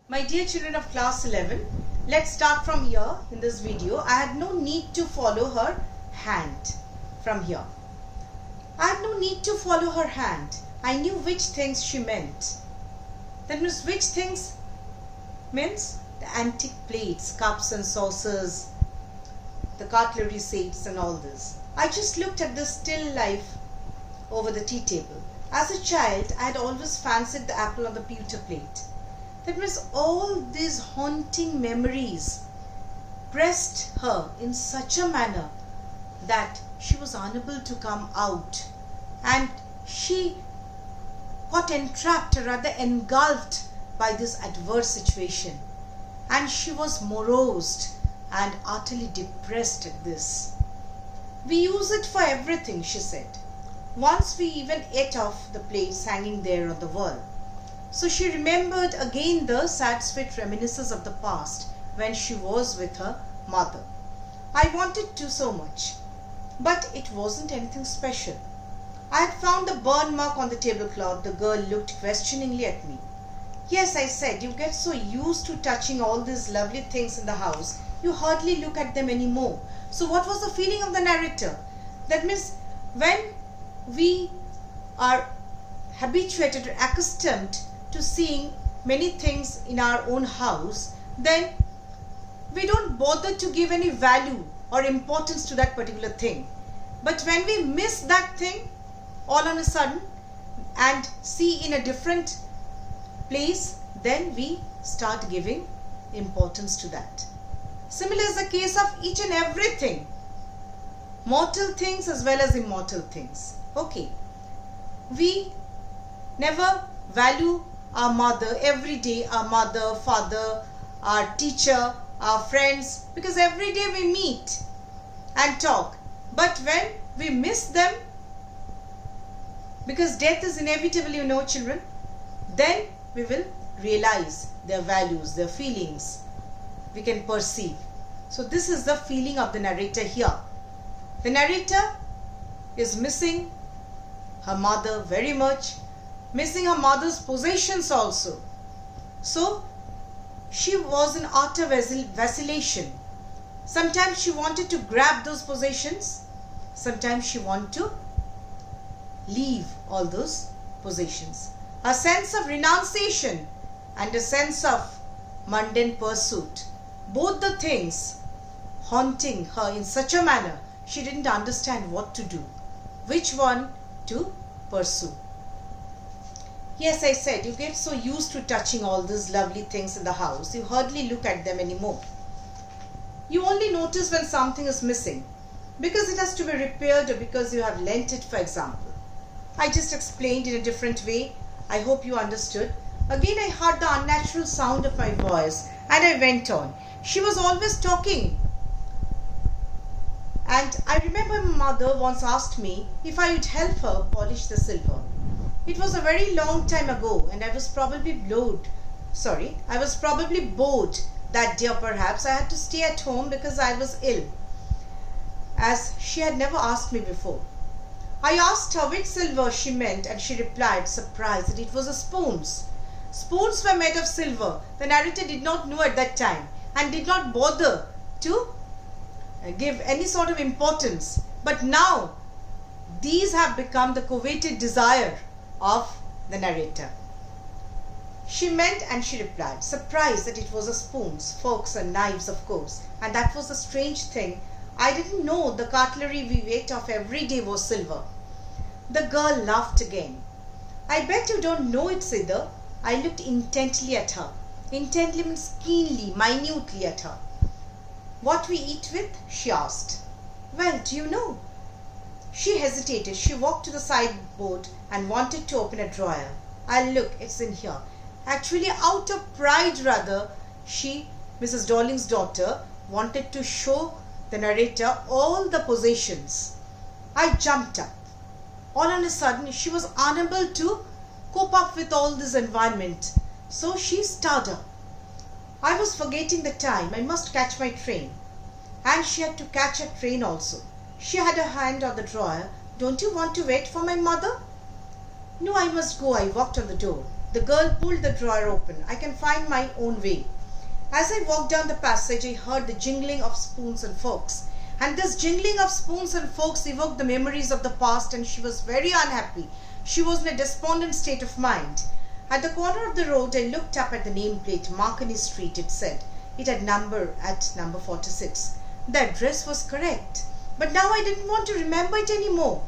My dear children of class 11, let's start from here in this video. I had no need to follow her hand from here. I had no need to follow her hand. I knew which things she meant. That means which things means the antique plates, cups and saucers, the cutlery sets and all this. I just looked at the still life over the tea table. As a child, I had always fancied the apple on the pewter plate. That means all these haunting memories pressed her in such a manner that she was unable to come out, and she got entrapped, or rather engulfed, by this adverse situation, and she was morosed and utterly depressed at this. We use it for everything, she said. Once we even ate off the plates hanging there on the wall. So she remembered again the sad sweet reminiscences of the past when she was with her mother. I wanted to so much, but it wasn't anything special. I had found the burn mark on the tablecloth. The girl looked questioningly at me. Yes, I said, you get so used to touching all these lovely things in the house, you hardly look at them anymore. So what was the feeling of the narrator? That means when we are habituated or accustomed to seeing many things in our own house, then we don't bother to give any value or importance to that particular thing. But when we miss that thing all on a sudden and see in a different place, then we start giving importance to that. Similar is the case of each and everything, mortal things as well as immortal things. Okay, we never value our mother every day, our mother, father, our teacher, our friends, because every day we meet and talk. But when we miss them, because death is inevitable, you know, children, then we will realize their values, their feelings, we can perceive. So this is the feeling of the narrator here. The narrator is missing her mother very much, missing her mother's possessions also. So she was in utter vacillation. Sometimes she wanted to grab those possessions, sometimes she wanted to leave all those possessions. A sense of renunciation and a sense of mundane pursuit, both the things haunting her in such a manner she didn't understand what to do, which one to pursue. Yes, I said, you get so used to touching all these lovely things in the house, you hardly look at them anymore. You only notice when something is missing, because it has to be repaired or because you have lent it, for example. I just explained in a different way. I hope you understood. Again, I heard the unnatural sound of my voice and I went on. She was always talking. And I remember my mother once asked me if I would help her polish the silver. It was a very long time ago and I was probably bored that day, or perhaps I had to stay at home because I was ill, as she had never asked me before. I asked her which silver she meant and she replied, surprised, that it was a spoons. Spoons were made of silver. The narrator did not know at that time and did not bother to give any sort of importance. But now these have become the coveted desire of the narrator. She meant and she replied, surprised that it was a spoons, forks and knives, of course. And that was a strange thing. I didn't know the cutlery we ate off every day was silver. The girl laughed again. I bet you don't know it, Siddha. I looked intently at her. Intently means keenly, minutely at her. What we eat with? She asked. Well, do you know? She hesitated. She walked to the sideboard and wanted to open a drawer. I'll look, it's in here. Actually, out of pride rather, she, Mrs. Darling's daughter, wanted to show the narrator all the possessions. I jumped up. All on a sudden, she was unable to cope up with all this environment. So she started up. I was forgetting the time. I must catch my train. And she had to catch a train also. She had her hand on the drawer. Don't you want to wait for my mother? No, I must go. I walked on the door. The girl pulled the drawer open. I can find my own way. As I walked down the passage, I heard the jingling of spoons and forks. And this jingling of spoons and forks evoked the memories of the past, and she was very unhappy. She was in a despondent state of mind. At the corner of the road, I looked up at the nameplate, Marconi Street, it said. It had number 46. The address was correct. But now I didn't want to remember it anymore.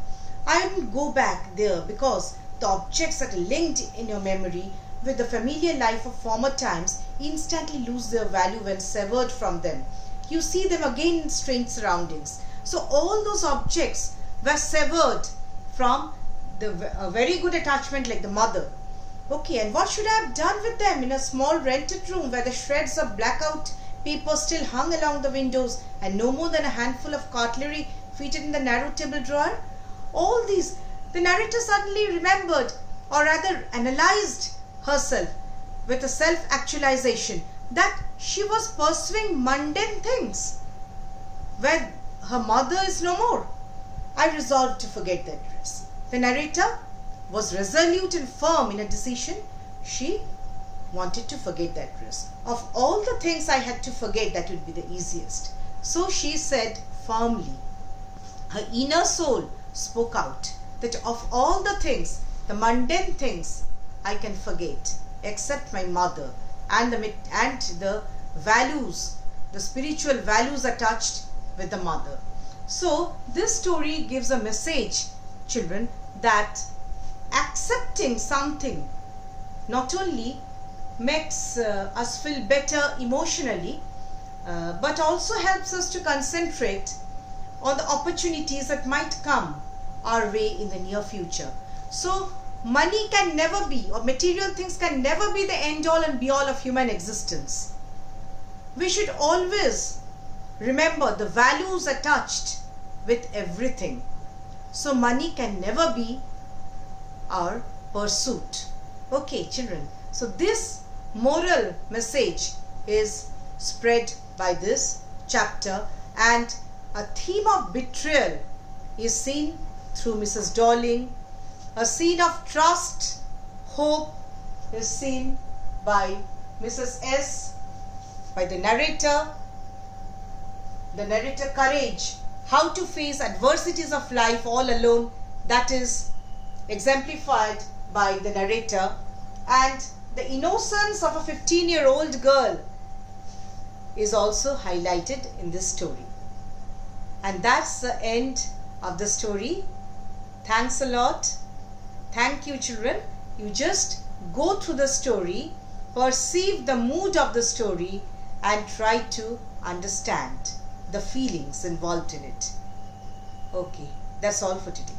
I wouldn't go back there because the objects that are linked in your memory with the familiar life of former times instantly lose their value when severed from them. You see them again in strange surroundings. So all those objects were severed from a very good attachment like the mother. Okay, and what should I have done with them in a small rented room where the shreds of blackout paper still hung along the windows and no more than a handful of cutlery fitted in the narrow table drawer? All these, the narrator suddenly remembered, or rather analyzed herself with a self-actualization that she was pursuing mundane things when her mother is no more. I resolved to forget the address. The narrator was resolute and firm in a decision. She wanted to forget the address. Of all the things I had to forget, that would be the easiest. So she said firmly, her inner soul spoke out, that of all the things, the mundane things, I can forget, except my mother and the values, the spiritual values attached with the mother. So this story gives a message, children, that accepting something not only makes us feel better emotionally, but also helps us to concentrate on the opportunities that might come our way in the near future. So money can never be, or material things can never be the end all and be all of human existence. We should always remember the values attached with everything. So money can never be our pursuit. Okay, children. So this moral message is spread by this chapter, and a theme of betrayal is seen through Mrs. Darling. A scene of trust, hope is seen by Mrs. S, by the narrator courage, how to face adversities of life all alone, that is exemplified by the narrator, and the innocence of a 15-year-old girl is also highlighted in this story. And that's the end of the story. Thanks a lot. Thank you, children. You just go through the story, perceive the mood of the story, and try to understand the feelings involved in it. Okay, that's all for today.